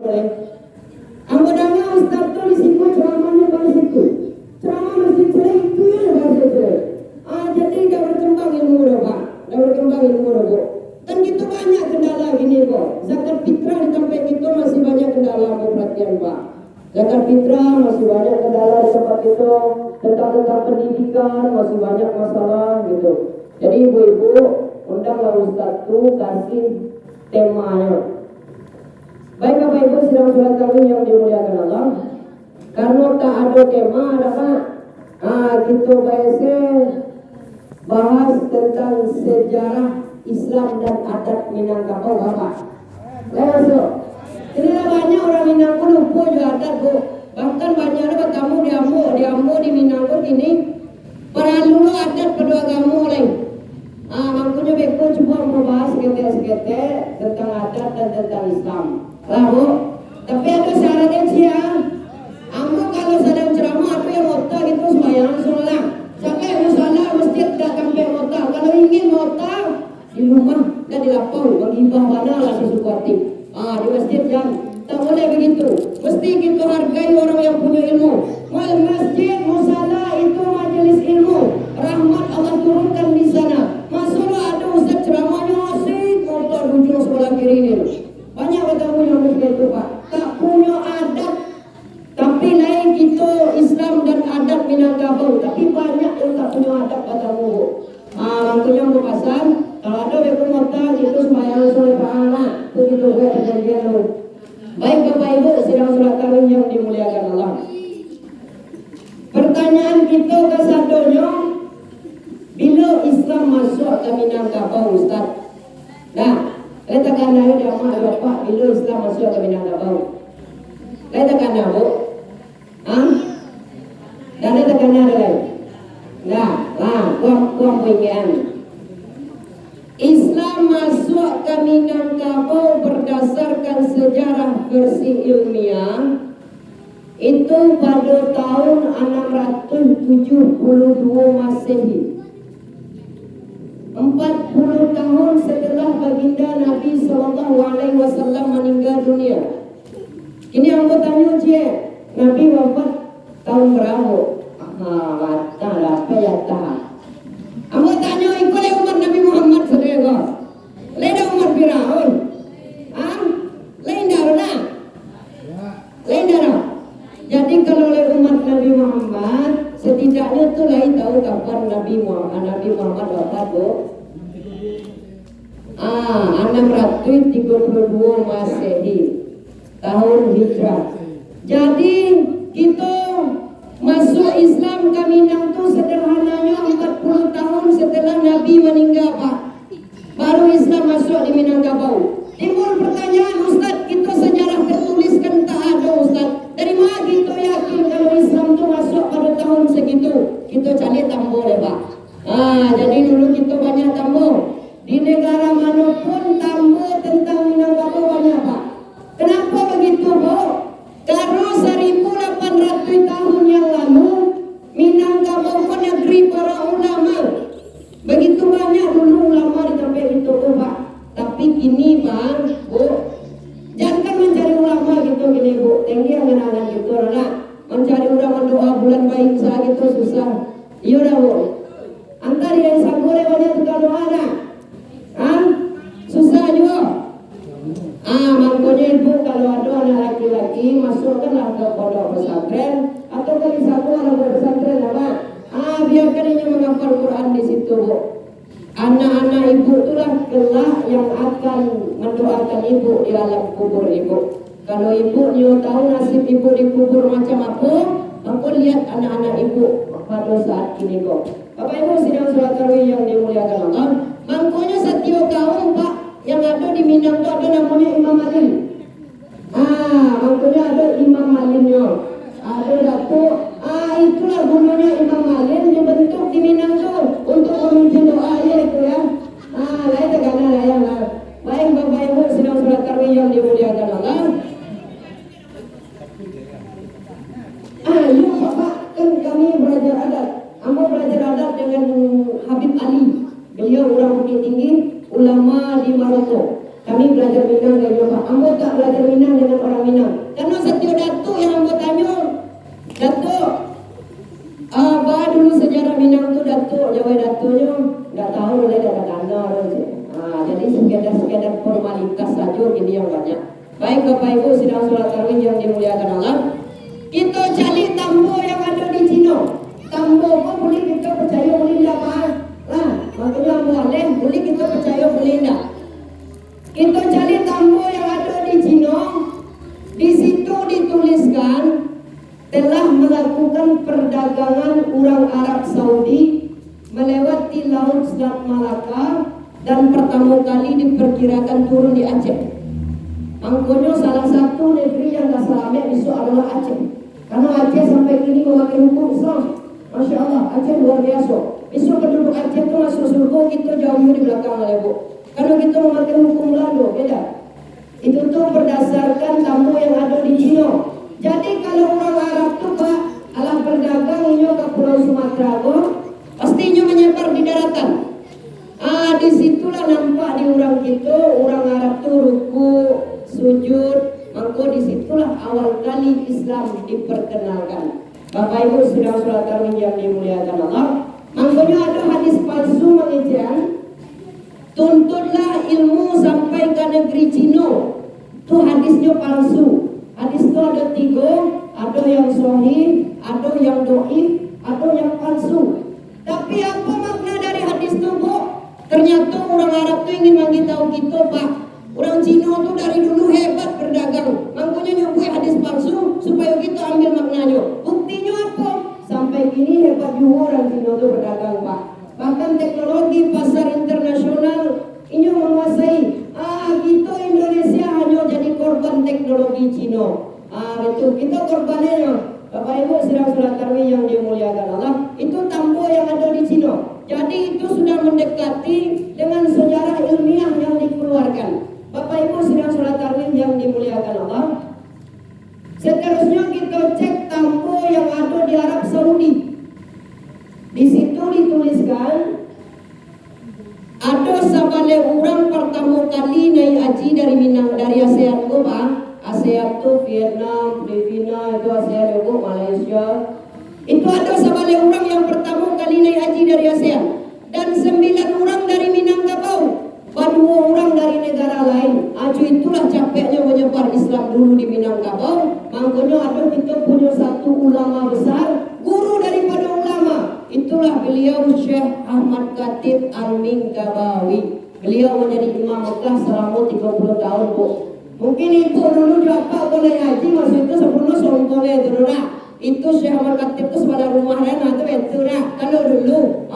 boleh. Anggotanya Ustaz tuh di situ ceramahnya bahasa itu. Ceramah masjid saya itu ya bahasa itu. Jadi gak berkembang ilmu loh Pak. Gak berkembang ilmu loh Bu. Kan gitu banyak kendala gini kok. Zakat fitrah di tempat itu masih banyak kendala perhatian Pak. Zakat fitrah masih banyak kendala di tempat itu. Tentang pendidikan masih banyak masalah gitu. Jadi ibu-ibu undanglah Ustaz tuh kasih temanya. Baik Bapak Ibu sidang sholat kami yang dimuliakan Allah. Karena tak ada tema ada Pak. Kita biasa bahas tentang sejarah Islam dan adat Minangkabau Bapak. Masuk. Inilah banyak orang Minangkabau lupa juga adat Bu. Bahkan banyak ada kamu di Ambo di Minangkabau ini para lulu adat pada agama lain. Makanya Beko cuma membahas sekete tentang adat dan tentang Islam. Lah Bu, tapi ada syaratnya sih ya. Ambo kalau sedang ceramah ada yang mota gitu sembahyang sholat. Sampai musola masjid tidak sampai mota. Kalau ingin mota di rumah dan di lapau bagi mana lah sesuatu hati. Di masjid yang tak boleh begitu. Mesti kita hargai orang yang punya ilmu. Wal masjid musola itu majelis ilmu. Rahmat Allah turunkan di sana. Masalah ada ustaz ceramahnya asik motor ujung sebelah kiri ini. Banyak bertemu yang begitu Pak. Tak punya adat. Tapi lain kita Islam dan adat Minangkabau. Tapi banyak yang tak punya adat bertemu. Makanya mau pasang. Kalau ada beku mata itu sembahyang soleh pahala. Itu gitu gue perjanjian lu. Baik Bapak Ibu sidang sholat kami yang dimuliakan Allah. Pertanyaan kita ke sadonya. Bila Islam masuk ke Minangkabau Ustaz? Nah, katakan ayo dia mak bapak bila Islam masuk ke Minangkabau. Katakan Bu. Dan katakan ada lagi. Nah, kuang pengen. Islam masuk ke Minangkabau berdasarkan sejarah versi ilmiah itu pada tahun 672 Masehi. 40 tahun setelah baginda Nabi SAW meninggal dunia. Ini aku tanya je, Nabi wafat tahun berapa? Mata lah, apa ya tahan. Aku tanya ikut umat Nabi Muhammad SAW. Leda umat Firaun. Lain darah. Lain darah. Jadi kalau oleh umat Nabi Muhammad, setidaknya tu lain tahu kapan Nabi Muhammad wafat Bu. 632 Masehi tahun Hijrah. Jadi kita masuk Islam ke Minang tu sederhananya 40 tahun setelah Nabi meninggal Pak. Baru Islam masuk di Minangkabau. Timbul pertanyaan Ustaz, kita sejarah tertuliskan tak ada Ustaz. Dari mana kita yakin kalau Islam tu masuk pada tahun segitu? Kita cari tambah deh Pak. Jadi dulu kita banyak tambah. Di negara manapun tambah tentang Minangkabau banyak Pak. Kenapa begitu Bu? Karena 1800 tahun yang lalu Minangkabau kan negeri para ulama. Begitu banyak dulu ulama di tempat itu Pak. Tapi kini Bang, Bu, jangan mencari ulama gitu gini Bu. Tinggi anak-anak gitu lah. Mencari orang doa bulan baik saat itu susah. Iya dah Bu. Antar yang sanggore banyak tukar doa dah. Susah juga. Makanya ibu kalau ada anak laki-laki masukkanlah ke pondok pesantren atau ke saku anak pesantren apa? Biarkan ini menghafal Quran di situ Bu. Anak-anak ibu itulah kelak yang akan mendoakan ibu di alam kubur ibu. Kalau ibu nyu tahu nasib ibu di kubur macam apa, aku lihat anak-anak ibu pada saat ini kok. Bapak Ibu sidang sholat tarawih yang dimuliakan Allah. Makanya setiap kaum Pak yang ada di Minang itu ada namanya Imam Alim. Makanya ada Imam Alimnya. Ada datuk. Itulah gunanya Imam Alim dibentuk di Minang itu untuk memimpin doa itu ya. Lain tegana lah ya. Baik Bapak Ibu sidang sholat tarawih yang dimuliakan Allah. Yuk Bapak, kan kami belajar adat. Kamu belajar adat dengan Habib Ali. Beliau orang Bukit Tinggi, ulama di Maroko. Kami belajar Minang dari Bapak. Kamu tak Bapak Ibu sidang sholat tarawih yang dimuliakan Allah. Kita cari tambo yang ada di Cina. Tambo kok boleh kita percaya boleh tidak Pak? Lah, makanya boleh kita percaya boleh tidak? Kita cari tambo yang ada di Cina. Di situ dituliskan telah melakukan perdagangan orang Arab Saudi melewati Laut Selat Malaka dan pertama kali diperkirakan turun di Aceh. Angkonya salah satu negeri yang gak selamat isu adalah Aceh. Karena Aceh sampai kini memakai hukum Islam. Masya Allah, Aceh luar biasa. Isu penduduk Aceh itu masuk surga, kita jauh di belakang lah Bu. Karena kita memakai hukum Belanda, beda. Itu tuh berdasarkan tamu yang ada di Cina. Jadi kalau orang Arab tuh Pak, alah berdagangnya ke Pulau Sumatera tuh, pastinya menyebar di daratan. Disitulah nampak di orang kita, orang Arab tuh ruku, sujud, maka disitulah awal kali Islam diperkenalkan. Bapak Ibu sidang sholat tarawih yang dimuliakan Allah. Makanya ada hadis palsu mengejan, tuntutlah ilmu sampai ke negeri Cina. Itu hadisnya palsu. Hadis itu ada 3, ada yang sahih, ada yang dhaif, ada yang palsu. Tapi apa makna dari hadis itu Bu? Ternyata orang Arab itu ingin memberitahu kita Pak, orang Cina itu dari dulu hebat berdagang. Makanya nyebut hadis palsu supaya kita ambil maknanya. Buktinya apa? Sampai kini hebat juga orang Cina itu berdagang Pak. Bahkan teknologi pasar internasional ini menguasai. Kita Indonesia hanya jadi korban teknologi Cina. Itu kita korbannya. Bapak Ibu sidang sholat tarawih yang dimuliakan Allah, itu tambo yang ada di Cina. Jadi itu sudah mendekati dengan sejarah ilmiah yang dikeluarkan. Bapak Ibu sidang sholat tarawih yang dimuliakan Allah. Seterusnya kita cek tambo yang ada di Arab Saudi. Di situ dituliskan ada sabale orang pertama kali naik haji dari Minang, dari ASEAN tuh Pak. ASEAN tuh Vietnam, Filipina, itu ASEAN itu Malaysia. Itu ada sabale orang yang pertama kali naik haji dari ASEAN. Dan 9 orang dari Minangkabau, 2 orang dari negara lain. Itulah capeknya menyebar Islam dulu di Minangkabau. Makanya ada kita punya satu ulama besar, guru daripada ulama. Itulah beliau Syekh Ahmad Khatib Al-Minangkabawi. Beliau menjadi imam Mekah selama 30 tahun Bu. Mungkin ibu dulu dapat boleh haji, maksud itu sebelum sombongnya dulu lah. Itu Syekh Ahmad Khatib itu sepada rumah dan itu lah. Kalau dulu